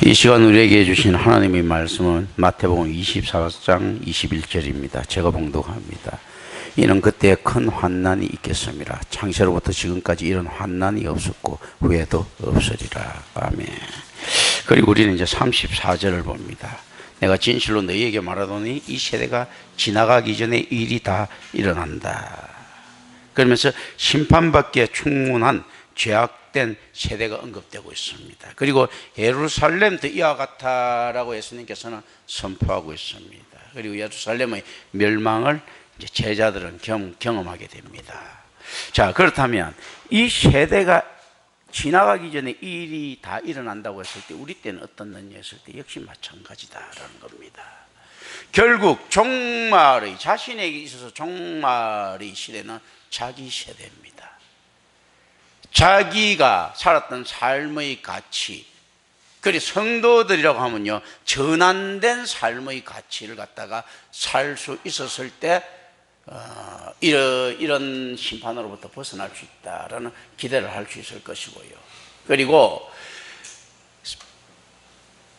이 시간 우리에게 주신 하나님의 말씀은 마태복음 24장 21절입니다. 제가 봉독합니다. 이는 그때 큰 환난이 있겠습니다. 창세로부터 지금까지 이런 환난이 없었고 후에도 없으리라. 아멘. 그리고 우리는 이제 34절을 봅니다. 내가 진실로 너희에게 말하노니 이 세대가 지나가기 전에 일이 다 일어난다. 그러면서 심판받기에 충분한 죄악된 세대가 언급되고 있습니다. 그리고 예루살렘도 이와 같다라고 예수님께서는 선포하고 있습니다. 그리고 예루살렘의 멸망을 이제 제자들은 경험하게 됩니다. 자, 그렇다면 이 세대가 지나가기 전에 이 일이 다 일어난다고 했을 때 우리 때는 어떻느냐 했을 때 역시 마찬가지다라는 겁니다. 결국 종말의 자신에게 있어서 종말의 시대는 자기 세대입니다. 자기가 살았던 삶의 가치, 그리고 성도들이라고 하면요, 전환된 삶의 가치를 갖다가 살 수 있었을 때 이런 심판으로부터 벗어날 수 있다라는 기대를 할 수 있을 것이고요. 그리고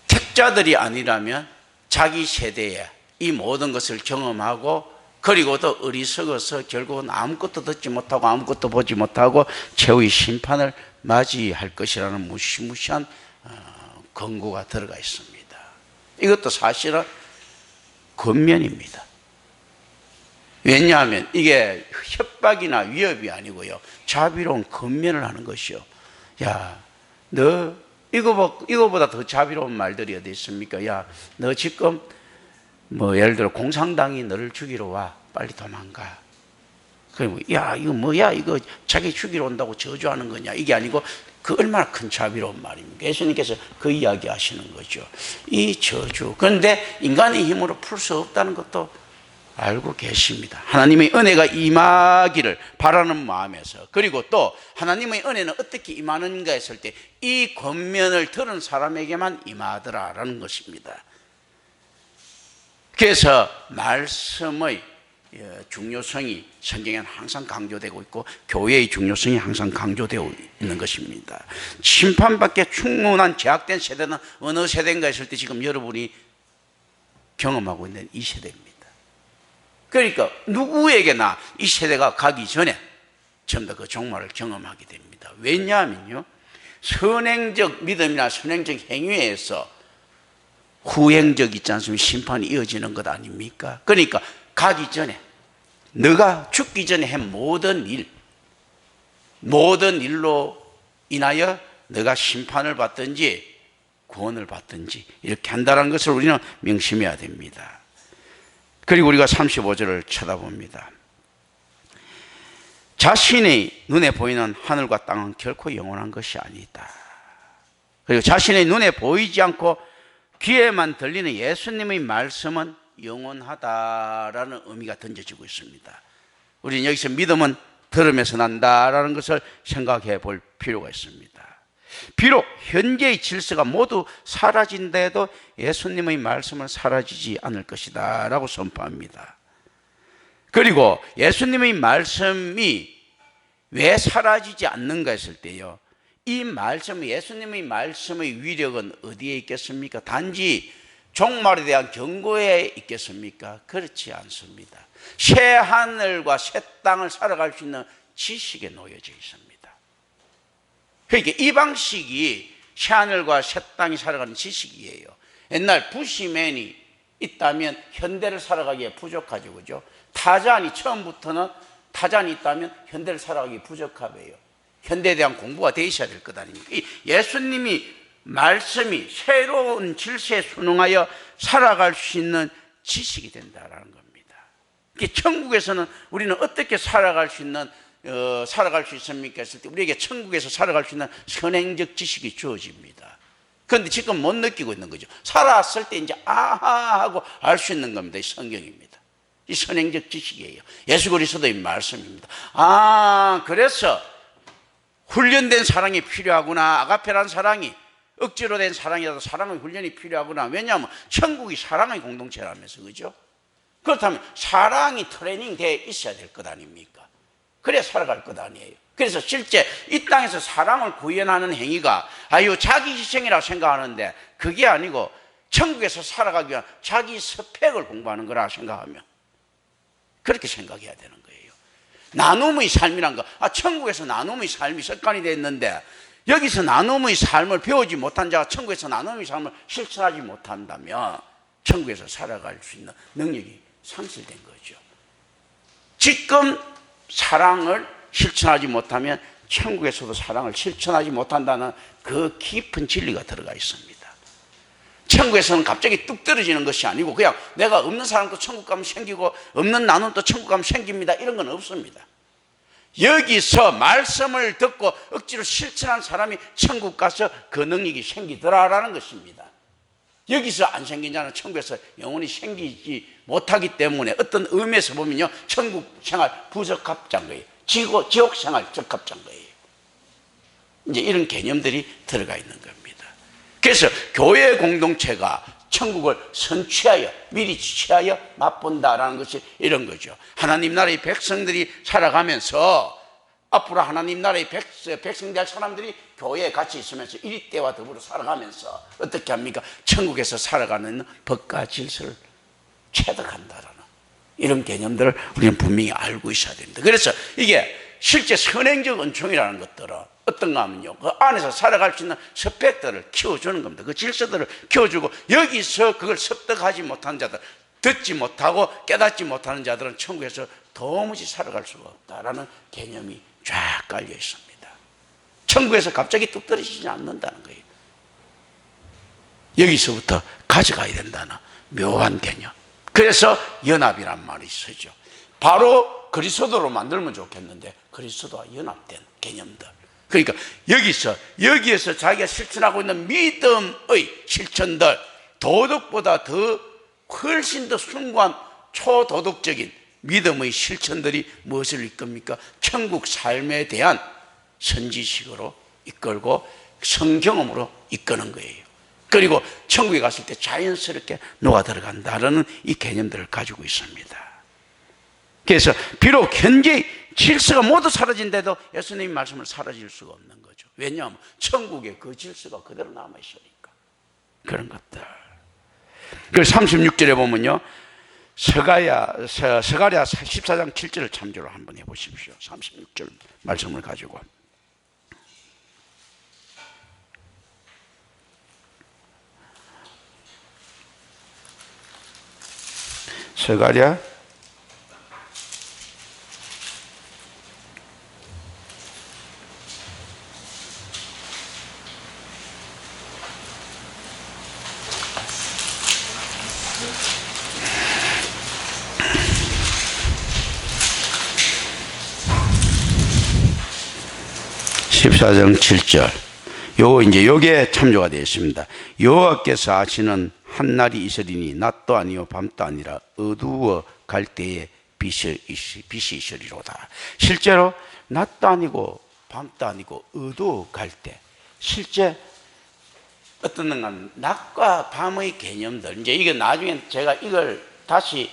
택자들이 아니라면 자기 세대에 이 모든 것을 경험하고 그리고 또 어리석어서 결국은 아무것도 듣지 못하고 아무것도 보지 못하고 최후의 심판을 맞이할 것이라는 무시무시한 권고가 들어가 있습니다. 이것도 사실은 권면입니다. 왜냐하면 이게 협박이나 위협이 아니고요, 자비로운 권면을 하는 것이요. 야, 너 이거보다 더 자비로운 말들이 어디 있습니까? 야, 너 지금 예를 들어 공산당이 너를 죽이러 와, 빨리 도망가. 그리고 야, 이거 뭐야, 이거 자기 죽이러 온다고 저주하는 거냐, 이게 아니고 그 얼마나 큰 자비로운 말입니까? 예수님께서 그 이야기 하시는 거죠. 이 저주, 그런데 인간의 힘으로 풀 수 없다는 것도 알고 계십니다. 하나님의 은혜가 임하기를 바라는 마음에서, 그리고 또 하나님의 은혜는 어떻게 임하는가 했을 때 이 권면을 들은 사람에게만 임하더라라는 것입니다. 그래서 말씀의 중요성이 성경에는 항상 강조되고 있고 교회의 중요성이 항상 강조되고 있는 것입니다. 심판받기에 충분한 제약된 세대는 어느 세대인가 했을 때 지금 여러분이 경험하고 있는 이 세대입니다. 그러니까 누구에게나 이 세대가 가기 전에 전부 다 그 종말을 경험하게 됩니다. 왜냐하면요, 선행적 믿음이나 선행적 행위에서 후행적 있지 않습니까? 심판이 이어지는 것 아닙니까? 그러니까 가기 전에, 너가 죽기 전에 한 모든 일로 인하여 너가 심판을 받든지 구원을 받든지 이렇게 한다는 것을 우리는 명심해야 됩니다. 그리고 우리가 35절을 쳐다봅니다. 자신의 눈에 보이는 하늘과 땅은 결코 영원한 것이 아니다. 그리고 자신의 눈에 보이지 않고 귀에만 들리는 예수님의 말씀은 영원하다라는 의미가 던져지고 있습니다. 우리는 여기서 믿음은 들음에서 난다라는 것을 생각해 볼 필요가 있습니다. 비록 현재의 질서가 모두 사라진다 해도 예수님의 말씀은 사라지지 않을 것이다 라고 선포합니다. 그리고 예수님의 말씀이 왜 사라지지 않는가 했을 때요, 이 말씀, 예수님의 말씀의 위력은 어디에 있겠습니까? 단지 종말에 대한 경고에 있겠습니까? 그렇지 않습니다. 새 하늘과 새 땅을 살아갈 수 있는 지식에 놓여져 있습니다. 그러니까 이 방식이 새 하늘과 새 땅이 살아가는 지식이에요. 옛날 부시맨이 있다면 현대를 살아가기에 부족하죠, 그죠? 처음부터는 타잔이 있다면 현대를 살아가기에 부족하대요. 현대에 대한 공부가 돼 있어야 될 것 아닙니까? 예수님이 말씀이 새로운 질서에 순응하여 살아갈 수 있는 지식이 된다라는 겁니다. 천국에서는 우리는 어떻게 살아갈 수 있습니까 했을 때 우리에게 천국에서 살아갈 수 있는 선행적 지식이 주어집니다. 그런데 지금 못 느끼고 있는 거죠. 살아왔을 때 이제 아하 하고 알 수 있는 겁니다. 이 성경입니다. 이 선행적 지식이에요. 예수 그리스도의 말씀입니다. 그래서 훈련된 사랑이 필요하구나. 아가페라는 사랑이 억지로 된 사랑이라도 사랑의 훈련이 필요하구나. 왜냐하면 천국이 사랑의 공동체라면서, 그죠? 그렇다면 사랑이 트레이닝 되어 있어야 될 것 아닙니까? 그래야 살아갈 것 아니에요. 그래서 실제 이 땅에서 사랑을 구현하는 행위가 자기 희생이라고 생각하는데 그게 아니고 천국에서 살아가기 위한 자기 스펙을 공부하는 거라 생각하면 그렇게 생각해야 되는 거예요. 나눔의 삶이란 거, 천국에서 나눔의 삶이 습관이 됐는데 여기서 나눔의 삶을 배우지 못한 자가 천국에서 나눔의 삶을 실천하지 못한다면 천국에서 살아갈 수 있는 능력이 상실된 거죠. 지금 사랑을 실천하지 못하면 천국에서도 사랑을 실천하지 못한다는 그 깊은 진리가 들어가 있습니다. 천국에서는 갑자기 뚝 떨어지는 것이 아니고 그냥 내가 없는 사람도 천국 가면 생기고 없는 나눔도 천국 가면 생깁니다, 이런 건 없습니다. 여기서 말씀을 듣고 억지로 실천한 사람이 천국 가서 그 능력이 생기더라라는 것입니다. 여기서 안 생긴 자는 천국에서 영원히 생기지 못하기 때문에 어떤 의미에서 보면요, 천국 생활 부적합자인 거예요. 지옥 생활 적합자인 거예요. 이제 이런 개념들이 들어가 있는 겁니다. 그래서 교회 공동체가 천국을 선취하여 미리 취하여 맛본다라는 것이 이런 거죠. 하나님 나라의 백성들이 살아가면서 앞으로 하나님 나라의 백성 될 사람들이 교회에 같이 있으면서 이 때와 더불어 살아가면서 어떻게 합니까? 천국에서 살아가는 법과 질서를 체득한다라는 이런 개념들을 우리는 분명히 알고 있어야 됩니다. 그래서 이게 실제 선행적 은총이라는 것들은 어떤가 하면요, 그 안에서 살아갈 수 있는 스펙들을 키워주는 겁니다. 그 질서들을 키워주고 여기서 그걸 습득하지 못한 자들, 듣지 못하고 깨닫지 못하는 자들은 천국에서 도무지 살아갈 수가 없다라는 개념이 쫙 깔려 있습니다. 천국에서 갑자기 뚝 떨어지지 않는다는 거예요. 여기서부터 가져가야 된다는 묘한 개념. 그래서 연합이란 말이 쓰죠. 바로 그리스도로 만들면 좋겠는데 그리스도와 연합된 개념들. 그러니까 여기에서 자기가 실천하고 있는 믿음의 실천들, 도덕보다 더 훨씬 더 숭고한 초도덕적인 믿음의 실천들이 무엇을 이끕니까? 천국 삶에 대한 선지식으로 이끌고 성경험으로 이끄는 거예요. 그리고 천국에 갔을 때 자연스럽게 녹아 들어간다는 이 개념들을 가지고 있습니다. 그래서 비록 현재 질서가 모두 사라진데도 예수님의 말씀을 사라질 수가 없는 거죠. 왜냐하면 천국에 그 질서가 그대로 남아있으니까. 그런 것들. 그래서 36절에 보면요, 서가랴 14장 7절을 참조로 한번 해보십시오. 36절 말씀을 가지고. 서가랴 14장 7절. 요게 참조가 되어 있습니다. 여호와께서 하시는 한날이 있으리니 낮도 아니요 밤도 아니라 어두워 갈 때에 빛이 있으리로다. 실제로 낮도 아니고 밤도 아니고 어두워 갈 때, 실제 어떤 건 낮과 밤의 개념들, 이제 이게 나중에 제가 이걸 다시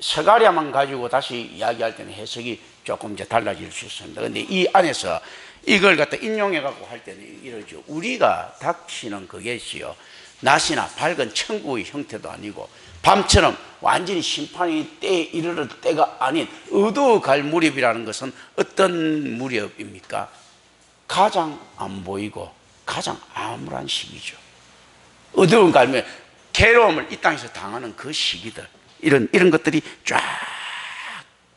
서가랴만 가지고 다시 이야기할 때는 해석이 조금 이제 달라질 수 있습니다. 그런데 이 안에서 이걸 갖다 인용해 갖고 할 때는 이러죠. 우리가 닥치는 그것이요, 낮이나 밝은 천국의 형태도 아니고 밤처럼 완전히 심판의 때에 이르를 때가 아닌 어두워 갈 무렵이라는 것은 어떤 무렵입니까? 가장 안 보이고 가장 암울한 시기죠. 어두운 갈면 괴로움을 이 땅에서 당하는 그 시기들, 이런 것들이 쫙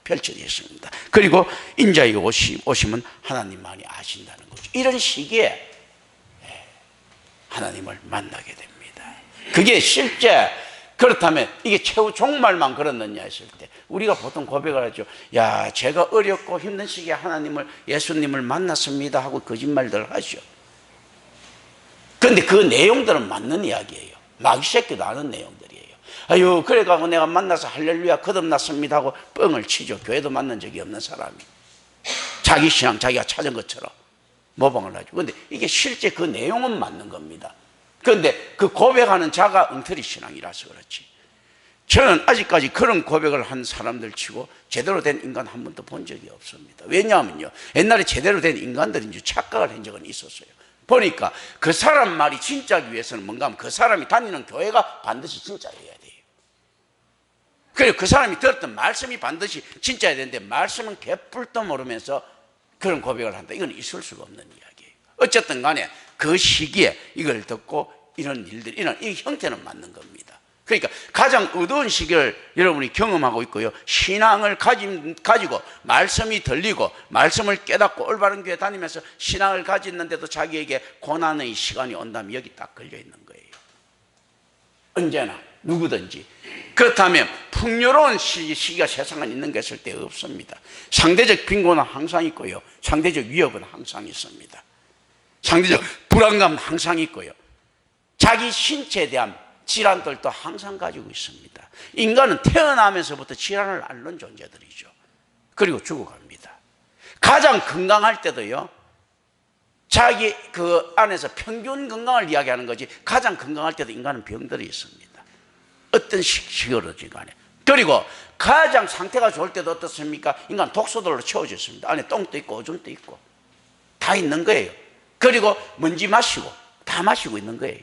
펼쳐져 있습니다. 그리고 인자에게 오시면 하나님만이 아신다는 거죠. 이런 시기에 하나님을 만나게 됩니다. 그게 실제 그렇다면 이게 최후 종말만 그렇느냐 했을 때 우리가 보통 고백을 하죠. 야, 제가 어렵고 힘든 시기에 예수님을 만났습니다 하고 거짓말들 하죠. 그런데 그 내용들은 맞는 이야기예요. 마귀 새끼도 아는 내용들이에요. 아유, 그래가지고 내가 만나서 할렐루야 거듭났습니다 하고 뻥을 치죠. 교회도 만난 적이 없는 사람이 자기 신앙 자기가 찾은 것처럼 모방을 하죠. 그런데 이게 실제 그 내용은 맞는 겁니다. 그런데 그 고백하는 자가 엉터리 신앙이라서 그렇지, 저는 아직까지 그런 고백을 한 사람들 치고 제대로 된 인간 한 번도 본 적이 없습니다. 왜냐하면요, 옛날에 제대로 된 인간들이 착각을 한 적은 있었어요. 보니까 그 사람 말이 진짜기 위해서는 뭔가 하면 그 사람이 다니는 교회가 반드시 진짜여야 돼요. 그리고 그 사람이 들었던 말씀이 반드시 진짜여야 되는데 말씀은 개뿔도 모르면서 그런 고백을 한다. 이건 있을 수가 없는 이야기예요. 어쨌든 간에 그 시기에 이걸 듣고 이런 일들이 이런 이 형태는 맞는 겁니다. 그러니까 가장 어두운 시기를 여러분이 경험하고 있고요. 신앙을 가지고 말씀이 들리고 말씀을 깨닫고 올바른 교회 다니면서 신앙을 가졌는데도 자기에게 고난의 시간이 온다면 여기 딱 걸려 있는 거예요. 언제나 누구든지. 그렇다면 풍요로운 시기가 세상에 있는 것일 때 없습니다. 상대적 빈곤은 항상 있고요. 상대적 위협은 항상 있습니다. 상대적 불안감은 항상 있고요. 자기 신체에 대한 질환들도 항상 가지고 있습니다. 인간은 태어나면서부터 질환을 앓는 존재들이죠. 그리고 죽어갑니다. 가장 건강할 때도요, 자기 그 안에서 평균 건강을 이야기하는 거지, 가장 건강할 때도 인간은 병들이 있습니다. 어떤 식으로지 간에. 그리고 가장 상태가 좋을 때도 어떻습니까? 인간 독소들로 채워져 있습니다. 안에 똥도 있고 오줌도 있고 다 있는 거예요. 그리고 먼지 마시고 다 마시고 있는 거예요.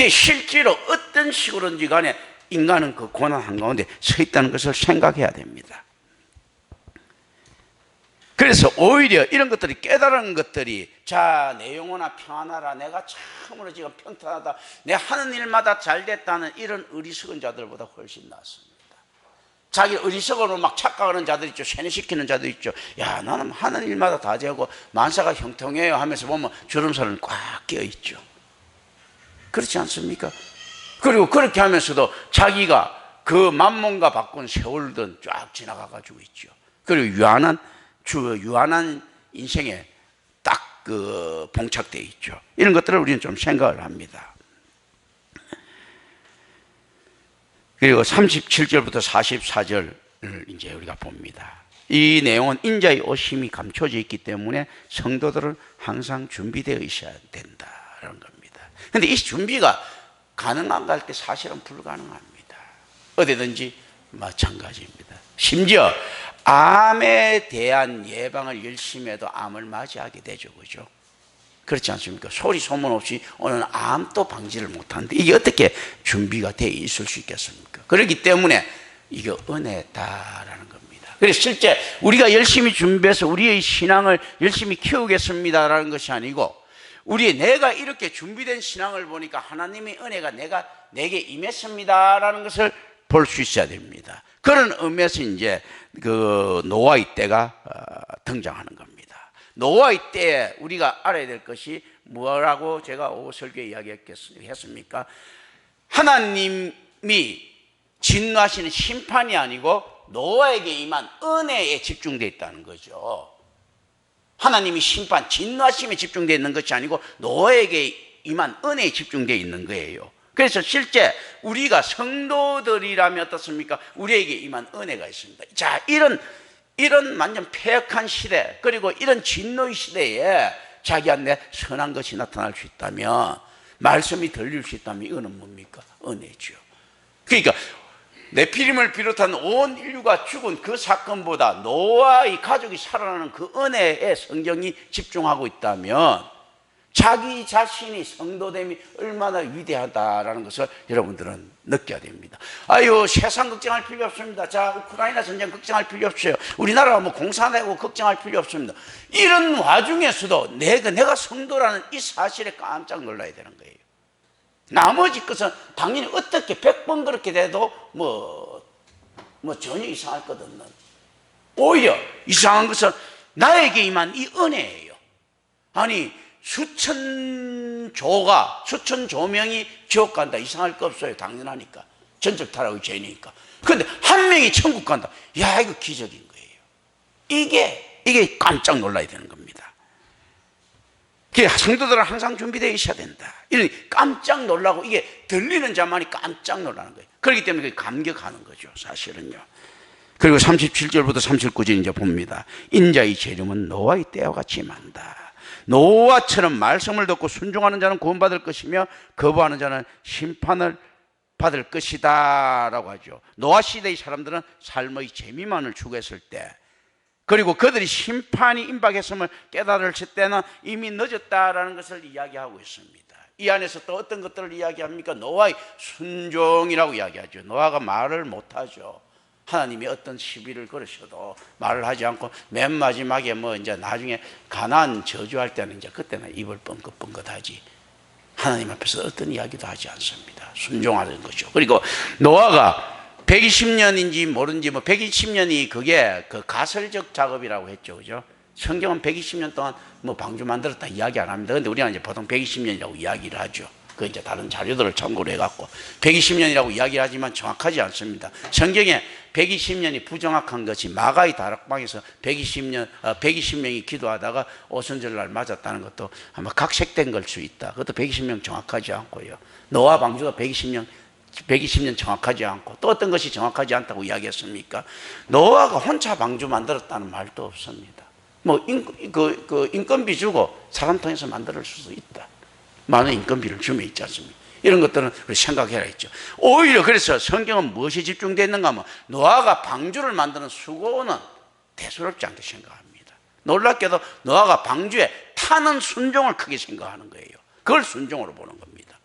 실제로 어떤 식으로든지 간에 인간은 그 고난 한가운데 서 있다는 것을 생각해야 됩니다. 그래서 오히려 이런 것들이 깨달은 것들이 자, 내 영혼아 평안하라, 내가 참으로 지금 평탄하다, 내 하는 일마다 잘 됐다는 이런 어리석은 자들보다 훨씬 낫습니다. 자기 어리석어로 막 착각하는 자들 있죠. 세뇌시키는 자들 있죠. 야, 나는 하는 일마다 다 되고 만사가 형통해요 하면서 보면 주름살은 꽉 끼어있죠. 그렇지 않습니까? 그리고 그렇게 하면서도 자기가 그 만mon과 바꾼 세월들은 쫙 지나가가지고 있죠. 그리고 유한한 인생에 딱 그 봉착되어 있죠. 이런 것들을 우리는 좀 생각을 합니다. 그리고 37절부터 44절을 이제 우리가 봅니다. 이 내용은 인자의 오심이 감춰져 있기 때문에 성도들은 항상 준비되어 있어야 된다라는 겁니다. 그런데 이 준비가 가능한가 할 때 사실은 불가능합니다. 어디든지 마찬가지입니다. 심지어 암에 대한 예방을 열심히 해도 암을 맞이하게 되죠. 그죠? 그렇지 않습니까? 소리 소문 없이 오늘 암도 방지를 못하는데 이게 어떻게 준비가 되어 있을 수 있겠습니까? 그렇기 때문에 이게 은혜다라는 겁니다. 그래서 실제 우리가 열심히 준비해서 우리의 신앙을 열심히 키우겠습니다라는 것이 아니고 내가 이렇게 준비된 신앙을 보니까 하나님의 은혜가 내게 임했습니다라는 것을 볼 수 있어야 됩니다. 그런 의미에서 이제 그 노아의 때가 등장하는 겁니다. 노아의 때에 우리가 알아야 될 것이 뭐라고 제가 설교에 이야기했습니까? 하나님이 진노하시는 심판이 아니고 노아에게 임한 은혜에 집중되어 있다는 거죠. 하나님이 진노하심에 집중되어 있는 것이 아니고 노아에게 임한 은혜에 집중되어 있는 거예요. 그래서 실제 우리가 성도들이라면 어떻습니까? 우리에게 임한 은혜가 있습니다. 자, 이런 완전 패역한 시대, 그리고 이런 진노의 시대에 자기한테 선한 것이 나타날 수 있다면, 말씀이 들릴 수 있다면 이거는 뭡니까? 은혜죠. 그러니까 네피림을 비롯한 온 인류가 죽은 그 사건보다 노아의 가족이 살아나는 그 은혜에 성경이 집중하고 있다면 자기 자신이 성도됨이 얼마나 위대하다라는 것을 여러분들은 느껴야 됩니다. 아유, 세상 걱정할 필요 없습니다. 자, 우크라이나 전쟁 걱정할 필요 없어요. 우리나라가 뭐 공산하고 걱정할 필요 없습니다. 이런 와중에서도 내가 성도라는 이 사실에 깜짝 놀라야 되는 거예요. 나머지 것은 당연히 어떻게 100번 그렇게 돼도 뭐 전혀 이상할 것 없는, 오히려 이상한 것은 나에게 임한 이 은혜예요. 아니, 수천 조명이 지옥 간다. 이상할 거 없어요. 당연하니까. 전적 타락의 죄니까. 그런데 한 명이 천국 간다. 야, 이거 기적인 거예요. 이게 깜짝 놀라야 되는 겁니다. 성도들은 항상 준비되어 있어야 된다. 이런 깜짝 놀라고, 이게 들리는 자만이 깜짝 놀라는 거예요. 그렇기 때문에 감격하는 거죠, 사실은요. 그리고 37절부터 39절 이제 봅니다. 인자의 재림은 노아의 때와 같이 임한다. 노아처럼 말씀을 듣고 순종하는 자는 구원받을 것이며 거부하는 자는 심판을 받을 것이다 라고 하죠. 노아 시대의 사람들은 삶의 재미만을 추구했을 때 그리고 그들이 심판이 임박했음을 깨달았을 때는 이미 늦었다라는 것을 이야기하고 있습니다. 이 안에서 또 어떤 것들을 이야기합니까? 노아의 순종이라고 이야기하죠. 노아가 말을 못하죠. 하나님이 어떤 시비를 걸으셔도 말을 하지 않고 맨 마지막에 이제 나중에 가나안 저주할 때는 이제 그때는 입을 뻥긋뻥긋하지 하나님 앞에서 어떤 이야기도 하지 않습니다. 순종하는 거죠. 그리고 노아가 120년인지 모르는지 120년이 그게 그 가설적 작업이라고 했죠. 그죠? 성경은 120년 동안 방주 만들었다 이야기 안 합니다. 근데 우리가 이제 보통 120년이라고 이야기를 하죠. 그 이제 다른 자료들을 참고를 해갖고 120년이라고 이야기를 하지만 정확하지 않습니다. 성경에 120년이 부정확한 것이 마가의 다락방에서 120명이 기도하다가 오순절날 맞았다는 것도 아마 각색된 걸 수 있다. 그것도 120명 정확하지 않고요. 노아 방주가 120년 정확하지 않고 또 어떤 것이 정확하지 않다고 이야기했습니까? 노아가 혼자 방주 만들었다는 말도 없습니다. 인건비 주고 사람 통해서 만들 수도 있다. 많은 인건비를 주면 있지 않습니까? 이런 것들은 생각해야 했죠. 오히려 그래서 성경은 무엇이 집중되어 있는가 하면 노아가 방주를 만드는 수고는 대수롭지 않게 생각합니다. 놀랍게도 노아가 방주에 타는 순종을 크게 생각하는 거예요. 그걸 순종으로 보는 겁니다.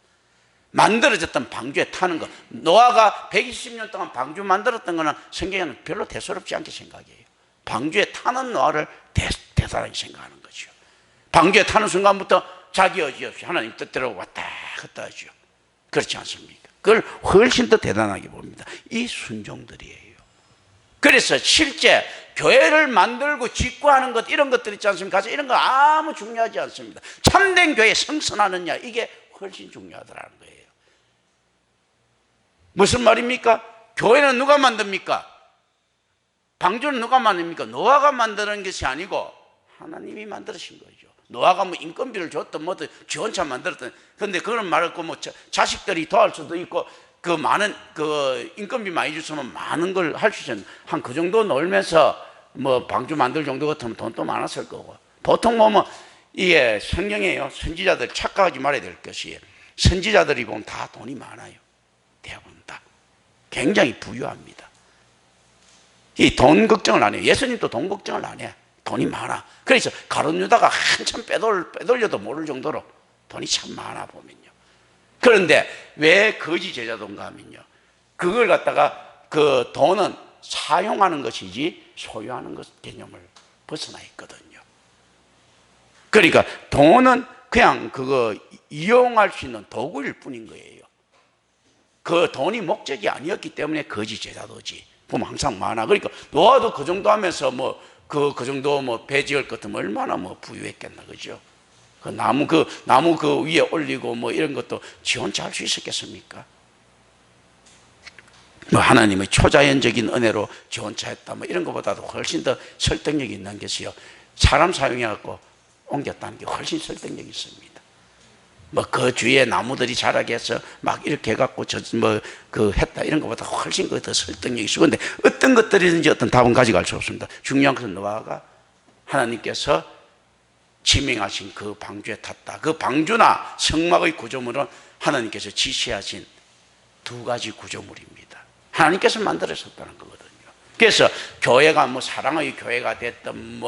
만들어졌던 방주에 타는 것, 노아가 120년 동안 방주 만들었던 거는 성경에는 별로 대수롭지 않게 생각해요. 방주에 타는 노아를 대단하게 생각하는 거죠. 방주에 타는 순간부터 자기 의지 없이 하나님 뜻대로 왔다 갔다 하죠. 그렇지 않습니까? 그걸 훨씬 더 대단하게 봅니다. 이 순종들이에요. 그래서 실제 교회를 만들고 짓고 하는 것, 이런 것들 있지 않습니까? 이런 거 아무 중요하지 않습니다. 참된 교회 성선하느냐, 이게 훨씬 중요하더라는 거예요. 무슨 말입니까? 교회는 누가 만듭니까? 방주는 누가 만듭니까? 노아가 만드는 것이 아니고 하나님이 만드신 거죠. 노아가 인건비를 줬든 지원차 만들었든, 그런데 그런 말을 했고 자식들이 도와줄 수도 있고 많은 인건비 많이 줬으면 많은 걸 할 수 있었는데 한 그 정도 놀면서 방주 만들 정도 같으면 돈도 많았을 거고. 보통 보면 이게 성경이에요. 선지자들 착각하지 말아야 될 것이, 선지자들이 보면 다 돈이 많아요. 대부분 다 굉장히 부유합니다. 이 돈 걱정을 안 해요. 예수님도 돈 걱정을 안 해요. 돈이 많아. 그래서 가룟 유다가 한참 빼돌려도 모를 정도로 돈이 참 많아 보면요. 그런데 왜 거지 제자도인가 하면요, 그걸 갖다가 그 돈은 사용하는 것이지 소유하는 것 개념을 벗어나 있거든요. 그러니까 돈은 그냥 그거 이용할 수 있는 도구일 뿐인 거예요. 그 돈이 목적이 아니었기 때문에 거지 제자도지. 보면 항상 많아. 그러니까 노아도 그 정도 하면서 그 정도 배 지을 것 같으면 얼마나 부유했겠나, 그죠? 그 나무 그 위에 올리고 이런 것도 지 혼자 할 수 있었겠습니까? 하나님의 초자연적인 은혜로 지 혼자 했다, 이런 것보다도 훨씬 더 설득력이 있는 것이요, 사람 사용해갖고 옮겼다는 게 훨씬 설득력이 있습니다. 그 주위에 나무들이 자라게 해서 이렇게 해갖고 했다, 이런 것보다 훨씬 더 설득력이 있어. 근데 어떤 것들이든지 어떤 답은 가져갈 수 없습니다. 중요한 것은 노아가 하나님께서 지명하신 그 방주에 탔다. 그 방주나 성막의 구조물은 하나님께서 지시하신 두 가지 구조물입니다. 하나님께서 만들어졌다는 거거든요. 그래서 교회가 사랑의 교회가 됐든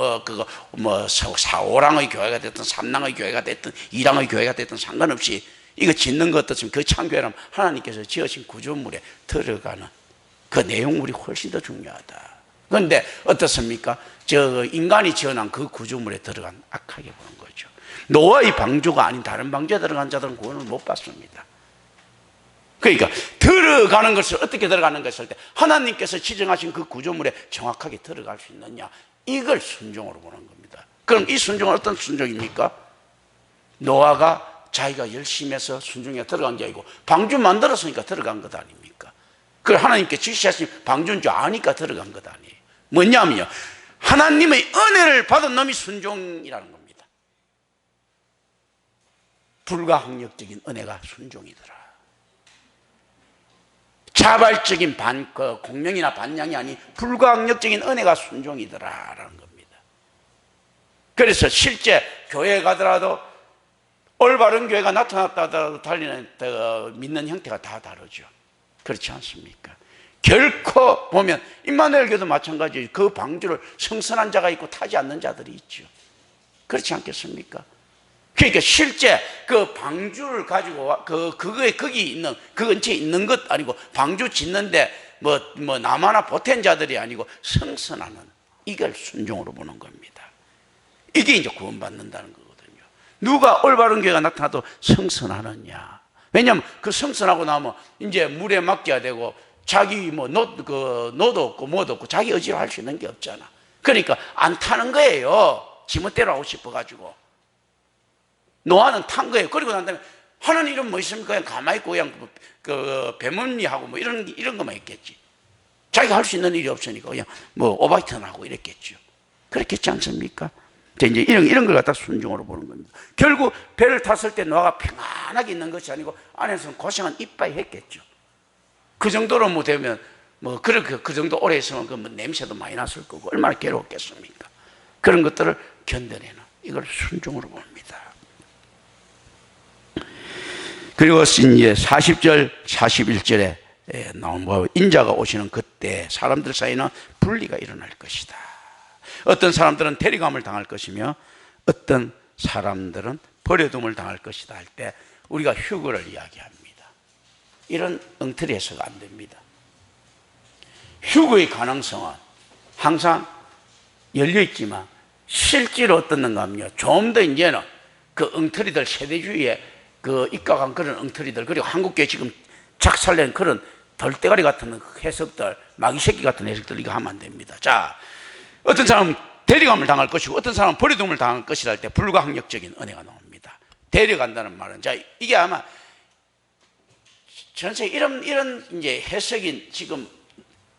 사오랑의 교회가 됐든 삼랑의 교회가 됐든 이랑의 교회가 됐든 상관없이 이거 짓는 것 어떻습니까? 그 참교회라면 하나님께서 지으신 구조물에 들어가는 그 내용물이 훨씬 더 중요하다. 그런데 어떻습니까? 인간이 지어낸 그 구조물에 들어간 악하게 보는 거죠. 노아의 방주가 아닌 다른 방주에 들어간 자들은 구원을 못 받습니다. 그러니까 들어가는 것을 어떻게 들어가는 것을 때 하나님께서 지정하신 그 구조물에 정확하게 들어갈 수 있느냐, 이걸 순종으로 보는 겁니다. 그럼 이 순종은 어떤 순종입니까? 노아가 자기가 열심히 해서 순종에 들어간 게 아니고 방주 만들었으니까 들어간 것 아닙니까? 그걸 하나님께 지시하신 방주인 줄 아니까 들어간 것 아니에요. 뭐냐면요, 하나님의 은혜를 받은 놈이 순종이라는 겁니다. 불가항력적인 은혜가 순종이더라. 자발적인 공명이나 반향이 아닌 불가항력적인 은혜가 순종이더라라는 겁니다. 그래서 실제 교회에 가더라도 올바른 교회가 나타났다 하더라도 달리는 믿는 형태가 다 다르죠. 그렇지 않습니까? 결코 보면 임마누엘교도 마찬가지예요. 그 방주를 성선한 자가 있고 타지 않는 자들이 있죠. 그렇지 않겠습니까? 그러니까 실제 그 방주를 가지고 그거에 거기 있는 그 근처에 있는 것 아니고 방주 짓는데 뭐 나마나 보탠 자들이 아니고 성선하는, 이걸 순종으로 보는 겁니다. 이게 이제 구원받는다는 거거든요. 누가 올바른 교회가 나타나도 성선하느냐. 왜냐하면 그 성선하고 나면 이제 물에 맡겨야 되고 자기 노도 없고 뭐도 없고 자기 의지로 할 수 있는 게 없잖아. 그러니까 안 타는 거예요. 지멋대로 하고 싶어가지고. 노아는 탄 거예요. 그리고 난 다음에 하는 일은 뭐 있습니까? 그냥 가만히 있고 그냥 배문리하고 뭐 이런 것만 있겠지. 자기가 할 수 있는 일이 없으니까 그냥 오바이트나 하고 이랬겠죠. 그렇겠지 않습니까? 이제 이런 걸 갖다 순종으로 보는 겁니다. 결국 배를 탔을 때 노아가 평안하게 있는 것이 아니고 안에서는 고생은 이빠이 했겠죠. 그 정도로 되면 그 정도 오래 있으면 냄새도 많이 났을 거고 얼마나 괴로웠겠습니까? 그런 것들을 견뎌내는, 이걸 순종으로 봅니다. 그리고 이제 40절 41절에 나온 인자가 오시는 그때 사람들 사이는 분리가 일어날 것이다. 어떤 사람들은 데려감을 당할 것이며 어떤 사람들은 버려둠을 당할 것이다 할 때 우리가 휴거를 이야기합니다. 이런 엉터리 해서가 안 됩니다. 휴거의 가능성은 항상 열려있지만 실제로 어떻는가 하면요, 좀 더 이제는 그 엉터리들, 세대주의에 입각한 그런 엉터리들, 그리고 한국교회 지금 작살낸 그런 덜대가리 같은 해석들, 마귀새끼 같은 해석들, 이거 하면 안 됩니다. 자, 어떤 사람은 데려감을 당할 것이고 어떤 사람은 버려둠을 당할 것이라 할 때 불가항력적인 은혜가 나옵니다. 데려간다는 말은, 자, 이게 아마 전체 이런 이제 해석이 지금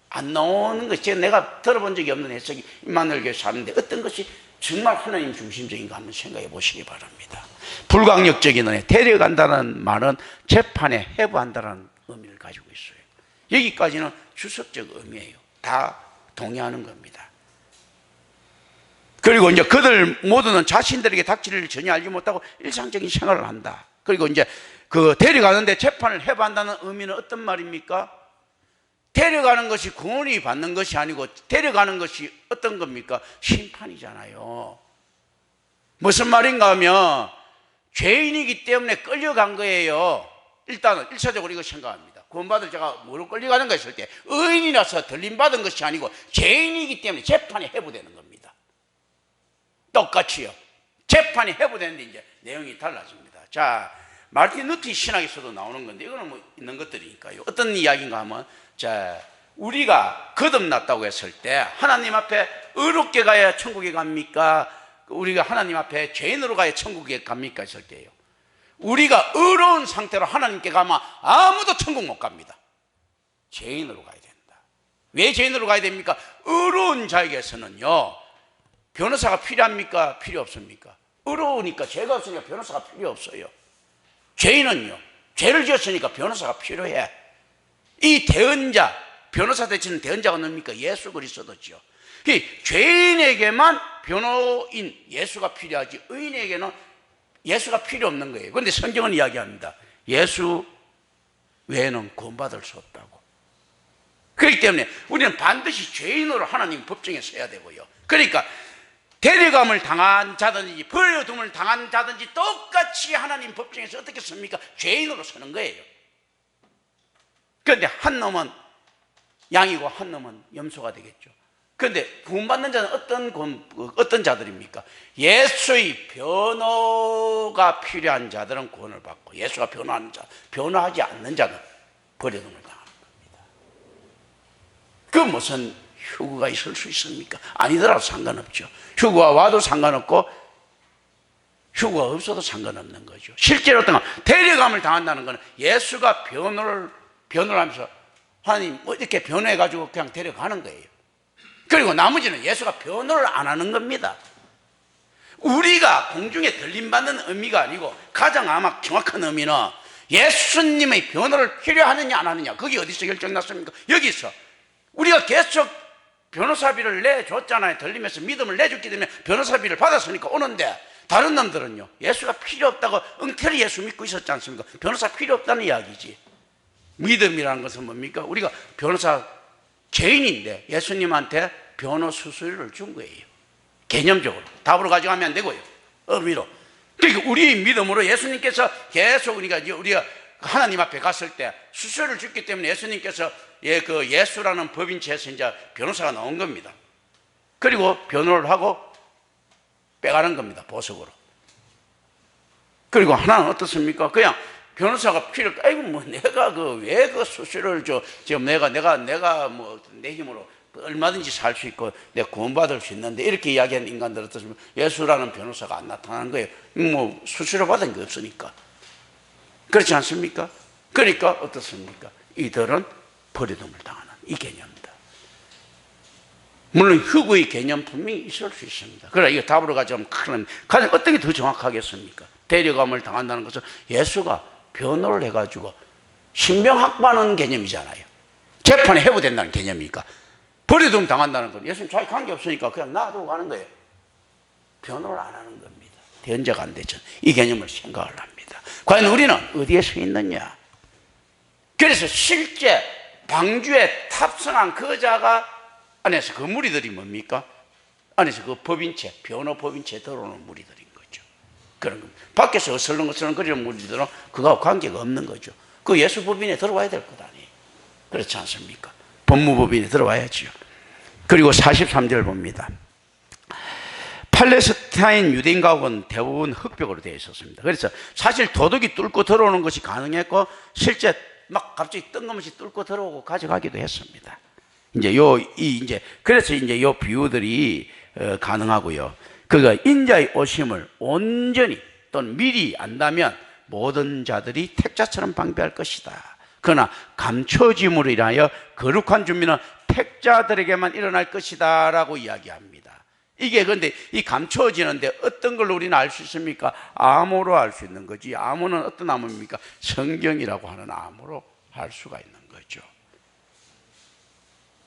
안 나오는 것이, 내가 들어본 적이 없는 해석이 임마누엘 교회 사는데 어떤 것이 정말 하나님 중심적인가 한번 생각해 보시기 바랍니다. 불가항력적인 은혜, 데려간다는 말은 재판에 해부한다는 의미를 가지고 있어요. 여기까지는 주석적 의미예요. 다 동의하는 겁니다. 그리고 이제 그들 모두는 자신들에게 닥칠 일을 전혀 알지 못하고 일상적인 생활을 한다. 그리고 이제 데려가는데 재판을 해부한다는 의미는 어떤 말입니까? 데려가는 것이 구원이 받는 것이 아니고 데려가는 것이 어떤 겁니까? 심판이잖아요. 무슨 말인가 하면 죄인이기 때문에 끌려간 거예요. 일단은 1차적으로 이거 생각합니다. 구원받을 자가 뭐로 끌려가는가 했을 때 의인이라서 들림받은 것이 아니고 죄인이기 때문에 재판이 해부되는 겁니다. 똑같이요. 재판이 해부되는데 이제 내용이 달라집니다. 자, 마르틴 루터 신학에서도 나오는 건데 이거는 있는 것들이니까요. 어떤 이야기인가 하면, 자, 우리가 거듭났다고 했을 때 하나님 앞에 의롭게 가야 천국에 갑니까? 우리가 하나님 앞에 죄인으로 가야 천국에 갑니까? 했을 때요, 우리가 의로운 상태로 하나님께 가면 아무도 천국 못 갑니다. 죄인으로 가야 된다. 왜 죄인으로 가야 됩니까? 의로운 자에게서는요, 변호사가 필요합니까? 필요 없습니까? 의로우니까, 죄가 없으니까 변호사가 필요 없어요. 죄인은요, 죄를 지었으니까 변호사가 필요해. 이 대언자, 변호사 대체는 대언자가 뭡니까? 예수 그리스도죠. 죄인에게만 변호인 예수가 필요하지 의인에게는 예수가 필요 없는 거예요. 그런데 성경은 이야기합니다. 예수 외에는 구원받을 수 없다고. 그렇기 때문에 우리는 반드시 죄인으로 하나님 법정에 서야 되고요. 그러니까 데려감을 당한 자든지 버려둠을 당한 자든지 똑같이 하나님 법정에서 어떻게 섭니까? 죄인으로 서는 거예요. 그런데 한 놈은 양이고 한 놈은 염소가 되겠죠. 그런데 구원받는 자는 어떤 자들입니까? 예수의 변호가 필요한 자들은 구원을 받고, 예수가 변호하는 자, 변호하지 않는 자는 버려둠을 당하는 겁니다. 그 무슨 휴거가 있을 수 있습니까? 아니더라도 상관없죠. 휴거가 와도 상관없고 휴거가 없어도 상관없는 거죠. 실제로 어떤 데려감을 당한다는 것은 예수가 변호를 하면서 하나님 이렇게 변호해가지고 그냥 데려가는 거예요. 그리고 나머지는 예수가 변호를 안 하는 겁니다. 우리가 공중에 들림받는 의미가 아니고 가장 아마 정확한 의미는 예수님의 변호를 필요하느냐 안 하느냐, 그게 어디서 결정났습니까? 여기서 우리가 계속 변호사비를 내줬잖아요. 들리면서 믿음을 내줬기 때문에 변호사비를 받았으니까 오는데, 다른 놈들은요, 예수가 필요 없다고 엉터리 예수 믿고 있었지 않습니까? 변호사 필요 없다는 이야기지. 믿음이라는 것은 뭡니까? 우리가 변호사 죄인인데 예수님한테 변호 수수료를 준 거예요. 개념적으로 답으로 가져가면 안 되고요. 의미로. 그러니까 우리 믿음으로 예수님께서 계속 우리가 하나님 앞에 갔을 때 수수료를 줬기 때문에 예수님께서 그 예수라는 법인체에서 이제 변호사가 나온 겁니다. 그리고 변호를 하고 빼가는 겁니다. 보석으로. 그리고 하나는 어떻습니까? 그냥 변호사가 아이고 뭐 내가 왜 그 수수료를 줘? 지금 내가 뭐 내 힘으로 얼마든지 살 수 있고 내가 구원받을 수 있는데 이렇게 이야기하는 인간들 어떻습니까? 예수라는 변호사가 안 나타나는 거예요. 뭐 수수료 받은 게 없으니까. 그렇지 않습니까? 그러니까 어떻습니까? 이들은 버림을 당하는 이 개념입니다. 물론 흑의 개념 분명히 있을 수 있습니다. 그러나 이거 답으로 가져가면 가장 어떤 게 더 정확하겠습니까? 데려감을 당한다는 것은 예수가 변호를 해가지고 신병 확보하는 개념이잖아요. 재판에 해부된다는 개념이니까. 버려둠 당한다는 건 예수님 자기 관계없으니까 그냥 놔두고 가는 거예요. 변호를 안 하는 겁니다. 대언자가 안 되죠. 이 개념을 생각을 합니다. 과연 우리는 어디에 서 있느냐? 그래서 실제 방주에 탑승한 그 자가 안에서 그 무리들이 뭡니까? 안에서 그 법인체, 변호 법인체에 들어오는 무리들인 거죠. 그런 겁니다. 밖에서 어슬렁어슬렁거리는 무리들은 그거하고 관계가 없는 거죠. 그 예수 법인에 들어와야 될 것 아니에요. 그렇지 않습니까? 법무법인에 들어와야지요. 그리고 43절 봅니다. 팔레스타인 유대인 가옥은 대부분 흙벽으로 되어 있었습니다. 그래서 사실 도둑이 뚫고 들어오는 것이 가능했고 실제 막 갑자기 뜬금없이 뚫고 들어오고 가져가기도 했습니다. 그래서 요 비유들이 가능하고요. 그가 인자의 오심을 온전히 또는 미리 안다면 모든 자들이 택자처럼 방비할 것이다. 그러나 감춰짐으로 인하여 거룩한 준비는 택자들에게만 일어날 것이다 라고 이야기합니다. 이게 그런데 이 감춰지는데 어떤 걸로 우리는 알 수 있습니까? 암호로 알 수 있는 거지. 암호는 어떤 암호입니까? 성경이라고 하는 암호로 할 수가 있는 거죠.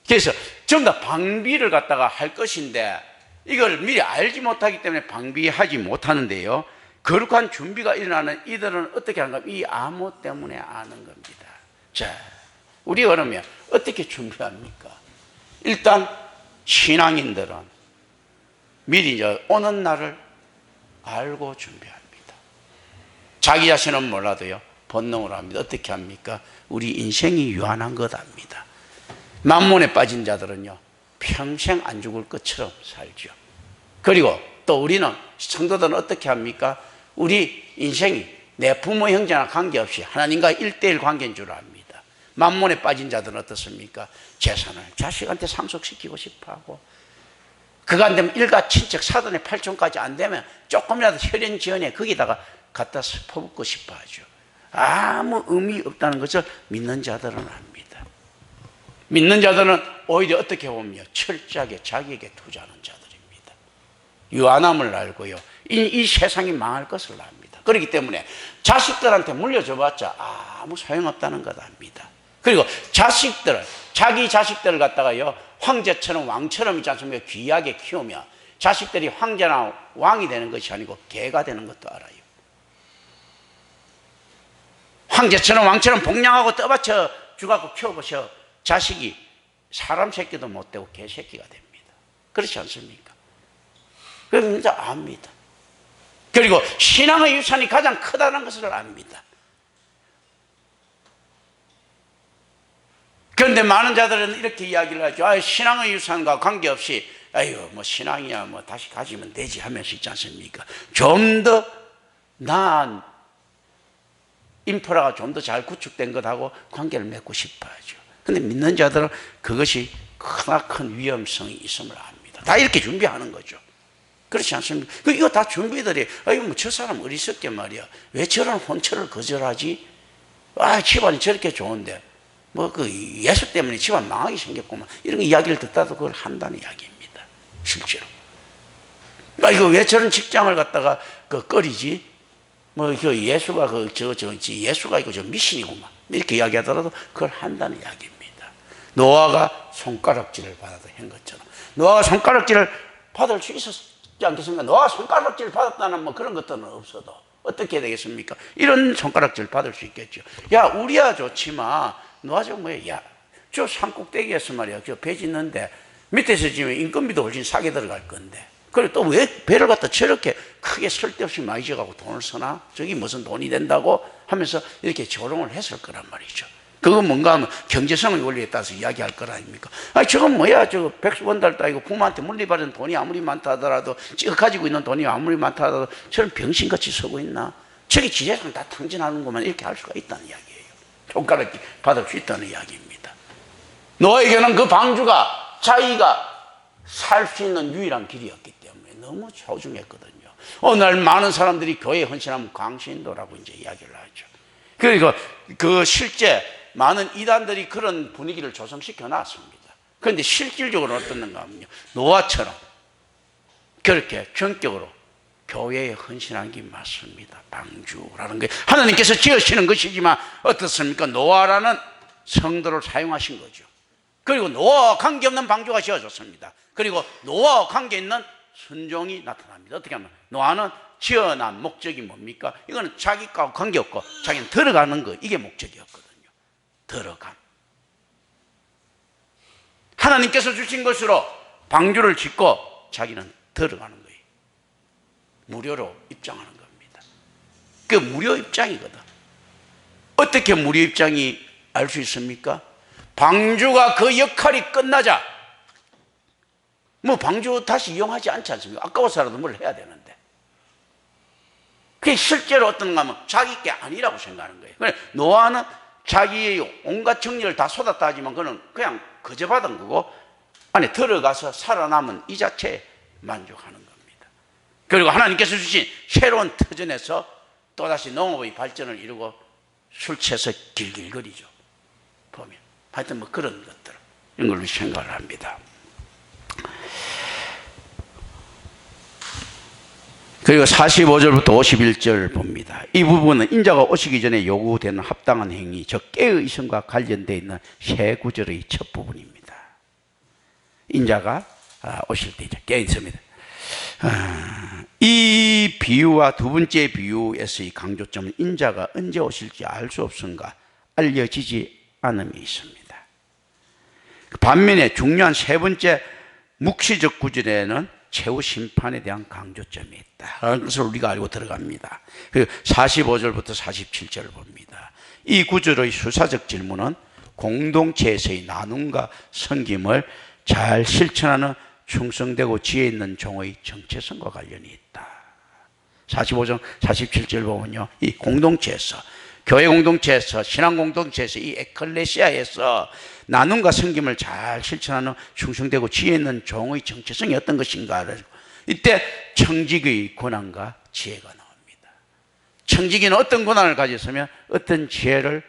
그래서 전부 다 방비를 갖다가 할 것인데 이걸 미리 알지 못하기 때문에 방비하지 못하는데요. 거룩한 준비가 일어나는 이들은 어떻게 하는가? 이 암호 때문에 아는 겁니다. 자, 우리 그러면 어떻게 준비합니까? 일단 신앙인들은 미리 이제 오는 날을 알고 준비합니다. 자기 자신은 몰라도요 본능으로 합니다. 어떻게 합니까? 우리 인생이 유한한 것 압니다. 만몬에 빠진 자들은요 평생 안 죽을 것처럼 살죠. 그리고 또 우리는 성도들은 어떻게 합니까? 우리 인생이 내 부모 형제나 관계없이 하나님과 1:1 관계인 줄 압니다. 만몬에 빠진 자들은 어떻습니까? 재산을 자식한테 상속시키고 싶어하고 그가 안 되면 일가 친척 사돈의 팔촌까지 안 되면 조금이라도 혈연 지연에 거기다가 갖다 퍼붓고 싶어하죠. 아무 의미 없다는 것을 믿는 자들은 압니다. 믿는 자들은 오히려 어떻게 보면 철저하게 자기에게 투자하는 자들입니다. 유한함을 알고요 이 세상이 망할 것을 압니다. 그렇기 때문에 자식들한테 물려줘봤자 아무 소용없다는 것 압니다. 그리고 자기 자식들을 갖다가요 황제처럼 왕처럼 있지 않습니까? 귀하게 키우며 자식들이 황제나 왕이 되는 것이 아니고 개가 되는 것도 알아요. 황제처럼 왕처럼 복량하고 떠받쳐 주갖고 키워보셔 자식이 사람 새끼도 못 되고 개 새끼가 됩니다. 그렇지 않습니까? 그럼 이제 압니다. 그리고 신앙의 유산이 가장 크다는 것을 압니다. 그런데 많은 자들은 이렇게 이야기를 하죠. 신앙의 유산과 관계없이 뭐 신앙이야 뭐 다시 가지면 되지 하면서 있지 않습니까? 좀 더 나은 인프라가 좀 더 잘 구축된 것하고 관계를 맺고 싶어 하죠. 그런데 믿는 자들은 그것이 크나큰 위험성이 있음을 압니다. 다 이렇게 준비하는 거죠. 그렇지 않습니까? 이거 다 준비들이 뭐 저 사람 어리석게 말이야 왜 저런 혼처를 거절하지? 집안이 저렇게 좋은데 뭐 예수 때문에 집안 망하게 생겼구만 이런 이야기를 듣다도 그걸 한다는 이야기입니다. 실제로 이거 왜 저런 직장을 갖다가 꺼리지? 뭐 예수가 예수가 이거 저 미신이구만 이렇게 이야기하더라도 그걸 한다는 이야기입니다. 노아가 손가락질을 받아도 한 것처럼 노아가 손가락질을 받을 수 있었지 않겠습니까? 노아가 손가락질을 받았다는 뭐 그런 것들은 없어도 어떻게 해야 되겠습니까? 이런 손가락질 받을 수 있겠죠. 야, 우리야 좋지만 너가 저 뭐야, 야, 저 산꼭대기에서 말이야, 저 배 짓는데 밑에서 지면 인건비도 훨씬 싸게 들어갈 건데, 그리고 또 왜 배를 갖다 저렇게 크게 쓸데없이 많이 지어가고 돈을 쓰나? 저기 무슨 돈이 된다고 하면서 이렇게 조롱을 했을 거란 말이죠. 그건 뭔가 하면 경제성의 원리에 따라서 이야기할 거 아닙니까? 아니, 저건 뭐야, 저거 백수원달 따위고 부모한테 물려받은 돈이 아무리 많다 하더라도, 지가 가지고 있는 돈이 아무리 많다 하더라도 저런 병신같이 쓰고 있나? 저기 지재산 다 탕진하는 것만 이렇게 할 수가 있다는 이야기예요. 손가락 받을 수 있다는 이야기입니다. 노아에게는 그 방주가 자기가 살 수 있는 유일한 길이었기 때문에 너무 소중했거든요. 오늘 많은 사람들이 교회에 헌신하면 광신도라고 이제 이야기를 하죠. 그리고 그 실제 많은 이단들이 그런 분위기를 조성시켜 놨습니다. 그런데 실질적으로 어떻는가 하면요, 노아처럼 그렇게 전격으로 교회에 헌신한 게 맞습니다. 방주라는 게 하나님께서 지으시는 것이지만 어떻습니까? 노아라는 성도를 사용하신 거죠. 그리고 노아와 관계없는 방주가 지어졌습니다. 그리고 노아와 관계있는 순종이 나타납니다. 어떻게 하면 노아는 지어난 목적이 뭡니까? 이거는 자기과 관계없고 자기는 들어가는 거, 이게 목적이었거든요. 들어감. 하나님께서 주신 것으로 방주를 짓고 자기는 들어가는 거예요. 무료로 입장하는 겁니다. 그 무료 입장이거든. 어떻게 무료 입장이 알 수 있습니까? 방주가 그 역할이 끝나자 뭐 방주 다시 이용하지 않지 않습니까? 아까워서라도 뭘 해야 되는데, 그게 실제로 어떤가 하면 자기 게 아니라고 생각하는 거예요. 노아는 자기의 온갖 정리를 다 쏟았다 하지만 그는 그냥 거저받은 거고 안에 들어가서 살아남은 이 자체에 만족하는 겁니다. 그리고 하나님께서 주신 새로운 터전에서 또다시 농업의 발전을 이루고 술 취해서 길길거리죠. 보면 하여튼 뭐 그런 것들, 이런 걸로 생각을 합니다. 그리고 45절부터 51절 봅니다. 이 부분은 인자가 오시기 전에 요구되는 합당한 행위, 즉 깨의 이성과 관련되어 있는 세 구절의 첫 부분입니다. 인자가 오실 때 이제 깨 있습니다. 이 비유와 두 번째 비유에서의 강조점은 인자가 언제 오실지 알 수 없음과 알려지지 않음이 있습니다. 반면에 중요한 세 번째 묵시적 구절에는 최후 심판에 대한 강조점이 있다. 라는 것을 우리가 알고 들어갑니다. 그리고 45절부터 47절을 봅니다. 이 구절의 수사적 질문은 공동체에서의 나눔과 섬김을 잘 실천하는 충성되고 지혜 있는 종의 정체성과 관련이 있다. 45절, 47절 보면요, 이 공동체에서, 교회 공동체에서, 신앙 공동체에서, 이 에클레시아에서 나눔과 섬김을 잘 실천하는 충성되고 지혜 있는 종의 정체성이 어떤 것인가. 이때 청직의 권한과 지혜가 나옵니다. 청직이는 어떤 권한을 가졌으면 어떤 지혜를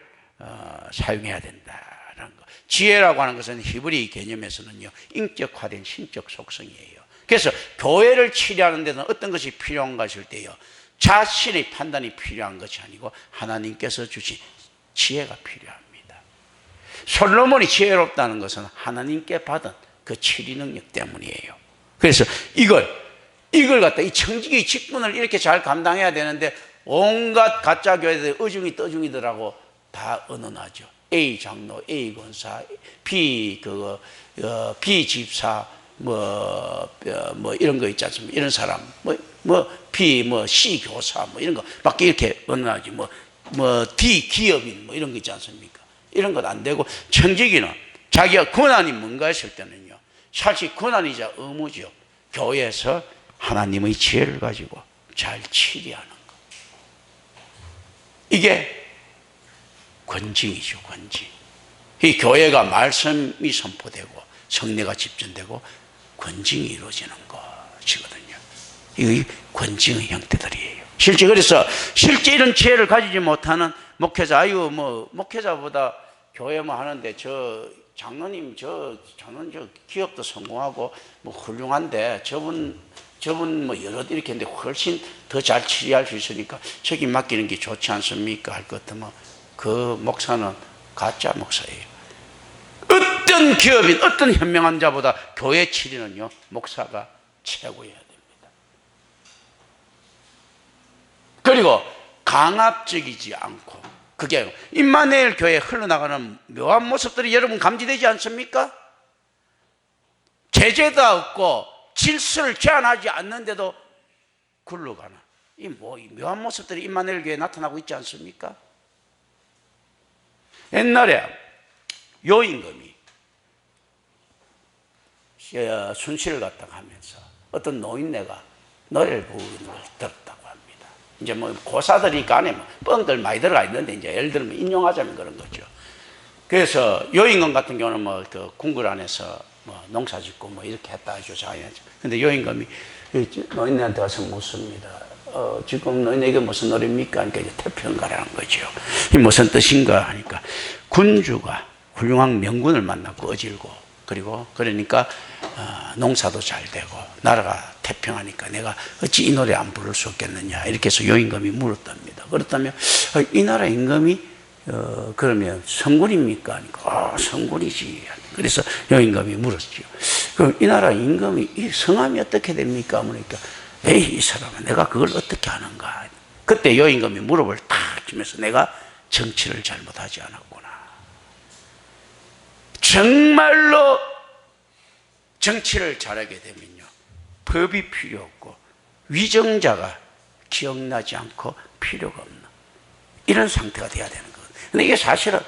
사용해야 된다라는 것. 지혜라고 하는 것은 히브리 개념에서는요, 인격화된 신적 속성이에요. 그래서 교회를 치료하는 데는 어떤 것이 필요한가 하실 때요, 자신의 판단이 필요한 것이 아니고 하나님께서 주신 지혜가 필요합니다. 솔로몬이 지혜롭다는 것은 하나님께 받은 그 치리 능력 때문이에요. 그래서 이걸 갖다 이 청직의 직분을 이렇게 잘 감당해야 되는데 온갖 가짜 교회들 어중이 떠중이들하고 다 언언하죠. A 장로, A 권사, B B 집사, 뭐 이런 거 있지 않습니까? 이런 사람, B C 교사, 이런 거 막 이렇게 언언하지. D 기업인, 이런 거 있지 않습니까? 이런 것 안 되고, 청지기는 자기가 권한이 뭔가 했을 때는요, 사실 권한이자 의무죠. 교회에서 하나님의 지혜를 가지고 잘 치리하는 것. 이게 권징이죠, 권징. 이 교회가 말씀이 선포되고 성례가 집전되고 권징이 이루어지는 것이거든요. 이 권징의 형태들이에요. 그래서 실제 이런 지혜를 가지지 못하는 목회자, 목회자보다 교회 하는데 장로님 기업도 성공하고 훌륭한데 저분 여러 이렇게 했는데 훨씬 더 잘 치리할 수 있으니까 저기 맡기는 게 좋지 않습니까? 할 것 같으면 그 목사는 가짜 목사예요. 어떤 기업인, 어떤 현명한 자보다 교회 치리는요, 목사가 최고여야 됩니다. 그리고 강압적이지 않고, 그게 임마누엘 교회에 흘러나가는 묘한 모습들이 여러분 감지되지 않습니까? 제재도 없고 질서를 제한하지 않는데도 굴러가는 이 묘한 모습들이 임마누엘 교회에 나타나고 있지 않습니까? 옛날에 요임금이 순시를 갖다가 하면서 어떤 노인네가 노래를 부르는 걸 들었다고 합니다. 이제 뭐 고사들이니까 안에 뭐 뻥들 많이 들어가 있는데 이제 예를 들면 인용하자면 그런 거죠. 그래서 요임금 같은 경우는 뭐 그 궁궐 안에서 뭐 농사 짓고 뭐 이렇게 했다 하죠. 자기한테. 근데 요임금이 노인네한테 와서 묻습니다. 지금 너희는 이게 무슨 노래입니까? 하니까 이제 태평가라는 거죠. 이 무슨 뜻인가 하니까 군주가 훌륭한 명군을 만났고 어질고, 그리고 그러니까 농사도 잘 되고 나라가 태평하니까 내가 어찌 이 노래 안 부를 수 없겠느냐, 이렇게 해서 요임금이 물었답니다. 그렇다면 이 나라 임금이 그러면 성군입니까? 하니까 성군이지. 그래서 요임금이 물었죠. 그럼 이 나라 임금이 이 성함이 어떻게 됩니까? 그러니까 에이, 이 사람은 내가 그걸 어떻게 하는가. 그때 요임금이 무릎을 탁 치면서 내가 정치를 잘못하지 않았구나. 정말로 정치를 잘하게 되면요, 법이 필요 없고 위정자가 기억나지 않고 필요가 없는 이런 상태가 돼야 되는 거거든요. 근데 이게 사실은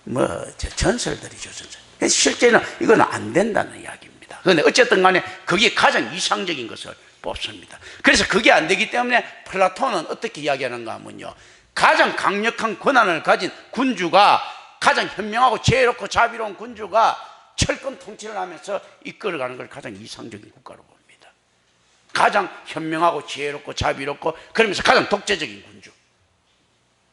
뭐 전설들이죠, 전설. 실제는 이건 안 된다는 이야기입니다. 그런데 어쨌든 간에 그게 가장 이상적인 것을 뽑습니다. 그래서 그게 안 되기 때문에 플라톤은 어떻게 이야기하는가 하면요, 가장 강력한 권한을 가진 군주가, 가장 현명하고 지혜롭고 자비로운 군주가 철권 통치를 하면서 이끌어가는 걸 가장 이상적인 국가로 봅니다. 가장 현명하고 지혜롭고 자비롭고 그러면서 가장 독재적인 군주,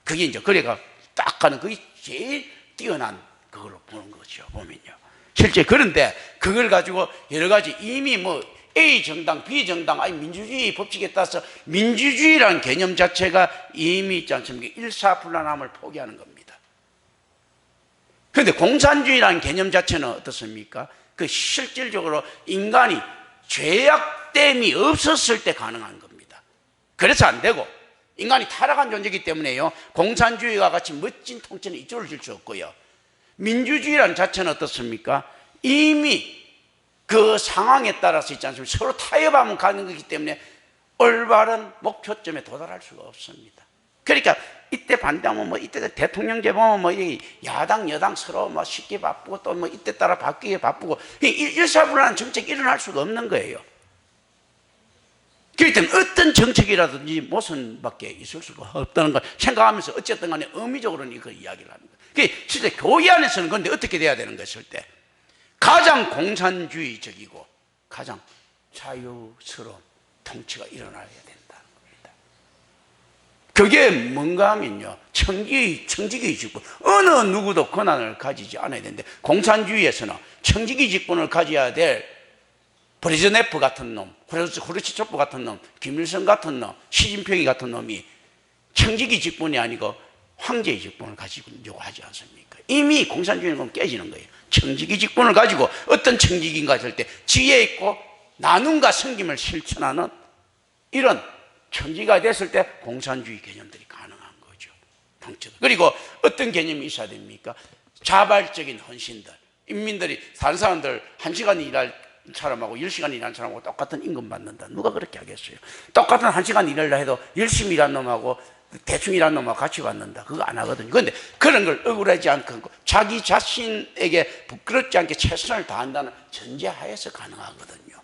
그게 이제 그래가 딱 가는, 그게 제일 뛰어난 그걸로 보는 거죠, 보면요. 실제 그런데 그걸 가지고 여러 가지 이미 뭐 A 정당, B 정당, 아니 민주주의 법칙에 따라서 민주주의라는 개념 자체가 이미 있지 않습니까? 일사불란함을 포기하는 겁니다. 그런데 공산주의라는 개념 자체는 어떻습니까? 그 실질적으로 인간이 죄악됨이 없었을 때 가능한 겁니다. 그래서 안 되고, 인간이 타락한 존재이기 때문에요, 공산주의와 같이 멋진 통치는 이쪽으로 줄 수 없고요, 민주주의라는 자체는 어떻습니까? 이미 그 상황에 따라서 있지 않습니까? 서로 타협하면 가는 거기 때문에 올바른 목표점에 도달할 수가 없습니다. 그러니까 이때 반대하면 뭐 이때 대통령제 보면 뭐 야당 여당 서로 뭐 쉽게 바쁘고 또 뭐 이때 따라 바뀌게 바쁘고 일사불란한 정책이 일어날 수가 없는 거예요. 그렇기 때문에 어떤 정책이라든지 모순밖에 있을 수가 없다는 걸 생각하면서 어쨌든 간에 의미적으로는 이걸 이야기를 합니다. 그게 실제 교회 안에서는 그런데 어떻게 돼야 되는 것일 때 가장 공산주의적이고 가장 자유스러운 통치가 일어나야 된다는 겁니다. 그게 뭔가 하면요, 청지기 직분, 어느 누구도 권한을 가지지 않아야 되는데, 공산주의에서는 청지기 직분을 가져야 될 브레즈네프 같은 놈, 후르시초프 같은 놈, 김일성 같은 놈, 시진핑이 같은 놈이 청지기 직분이 아니고 황제의 직분을 가지려고 하지 않습니까? 이미 공산주의는 깨지는 거예요. 청지기 직분을 가지고 어떤 청지기인가 했을 때 지혜 있고 나눔과 섬김을 실천하는 이런 청지기가 됐을 때 공산주의 개념들이 가능한 거죠. 그리고 어떤 개념이 있어야 됩니까? 자발적인 헌신들, 인민들이 다른 사람들 1시간 일할 사람하고 10시간 일하는 사람하고 똑같은 임금 받는다. 누가 그렇게 하겠어요? 똑같은 1시간 일하려 해도 열심히 일하는 놈하고 대충 일하는 놈하고 같이 받는다. 그거 안 하거든요. 그런데 그런 걸 억울하지 않고 자기 자신에게 부끄럽지 않게 최선을 다한다는 전제하에서 가능하거든요.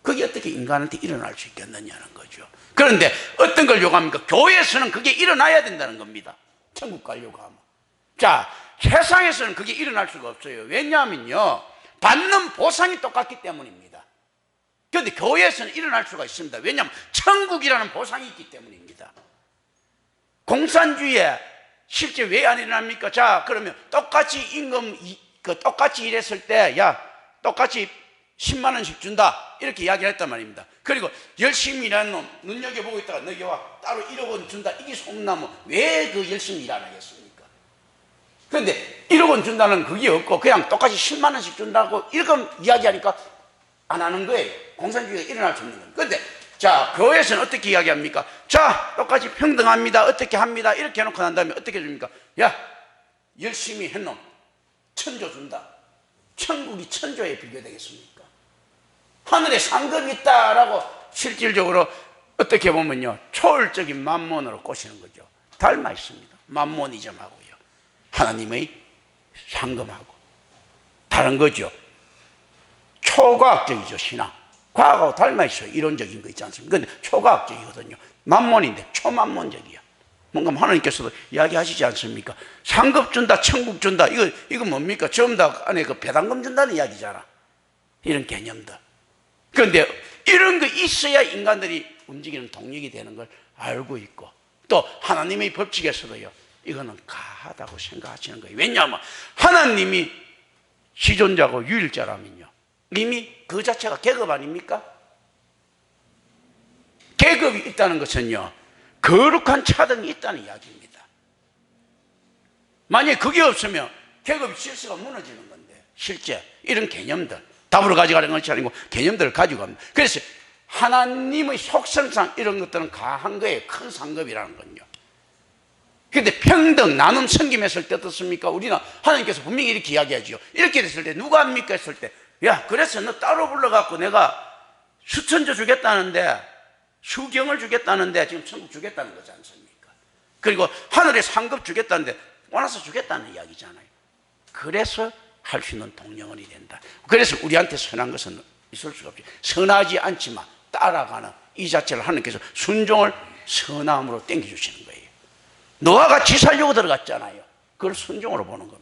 그게 어떻게 인간한테 일어날 수 있겠느냐는 거죠. 그런데 어떤 걸 요구합니까? 교회에서는 그게 일어나야 된다는 겁니다. 천국 가려고 하면. 자, 세상에서는 그게 일어날 수가 없어요. 왜냐하면요, 받는 보상이 똑같기 때문입니다. 그런데 교회에서는 일어날 수가 있습니다. 왜냐하면 천국이라는 보상이 있기 때문입니다. 공산주의에 실제 왜 안 일어납니까? 자, 그러면 똑같이 똑같이 일했을 때, 야, 똑같이 10만 원씩 준다. 이렇게 이야기를 했단 말입니다. 그리고 열심히 일하는 놈, 눈여겨보고 있다가 너희 와 따로 1억 원 준다. 이게 소문나면 왜 그 열심히 일 안 하겠습니까? 그런데 1억 원 준다는 그게 없고 그냥 똑같이 10만 원씩 준다고 이렇게 이야기하니까 안 하는 거예요. 공산주의가 일어날 수 없는 거예요. 그런데 자, 교회에서는 어떻게 이야기합니까? 자, 똑같이 평등합니다. 어떻게 합니다. 이렇게 해놓고 난 다음에 어떻게 줍니까? 야, 열심히 했놈 천조 준다. 천국이 천조에 비교되겠습니까? 하늘에 상급이 있다라고 실질적으로 어떻게 보면요, 초월적인 만몬으로 꼬시는 거죠. 닮아 있습니다. 만모니즘하고요, 하나님의 상급하고 다른 거죠. 초과학적이죠. 신앙 과학하고 닮아 있어요. 이론적인 거 있지 않습니까? 근데 초과학적이거든요. 만몬인데 초만몬적이야. 뭔가 하나님께서도 이야기하시지 않습니까? 상급 준다, 천국 준다. 이거 뭡니까? 전부 다 안에 그 배당금 준다는 이야기잖아. 이런 개념들. 그런데 이런 거 있어야 인간들이 움직이는 동력이 되는 걸 알고 있고, 또 하나님의 법칙에서도요, 이거는 가하다고 생각하시는 거예요. 왜냐하면 하나님이 시존자고 유일자라면요, 이미 그 자체가 계급 아닙니까? 계급이 있다는 것은요, 거룩한 차등이 있다는 이야기입니다. 만약에 그게 없으면 계급이 질서가 무너지는 건데, 실제 이런 개념들, 답으로 가져가는 것이 아니고 개념들을 가지고 갑니다. 그래서 하나님의 속성상 이런 것들은 가한 거예요. 큰 상급이라는 건요. 그런데 평등, 나눔, 섬김했을 때 어떻습니까? 우리는 하나님께서 분명히 이렇게 이야기하죠. 이렇게 됐을 때 누가 합니까? 했을 때, 야, 그래서 너 따로 불러갖고 내가 수천조 주겠다는데, 수경을 주겠다는데 지금 천국 주겠다는 거지 않습니까? 그리고 하늘에 상급 주겠다는데 원해서 주겠다는 이야기잖아요. 그래서 할 수 있는 동력원이 된다. 그래서 우리한테 선한 것은 있을 수가 없죠. 선하지 않지만 따라가는 이 자체를 하나님께서 순종을 선함으로 땡겨주시는 거예요. 노아가 지 살려고 들어갔잖아요. 그걸 순종으로 보는 겁니다.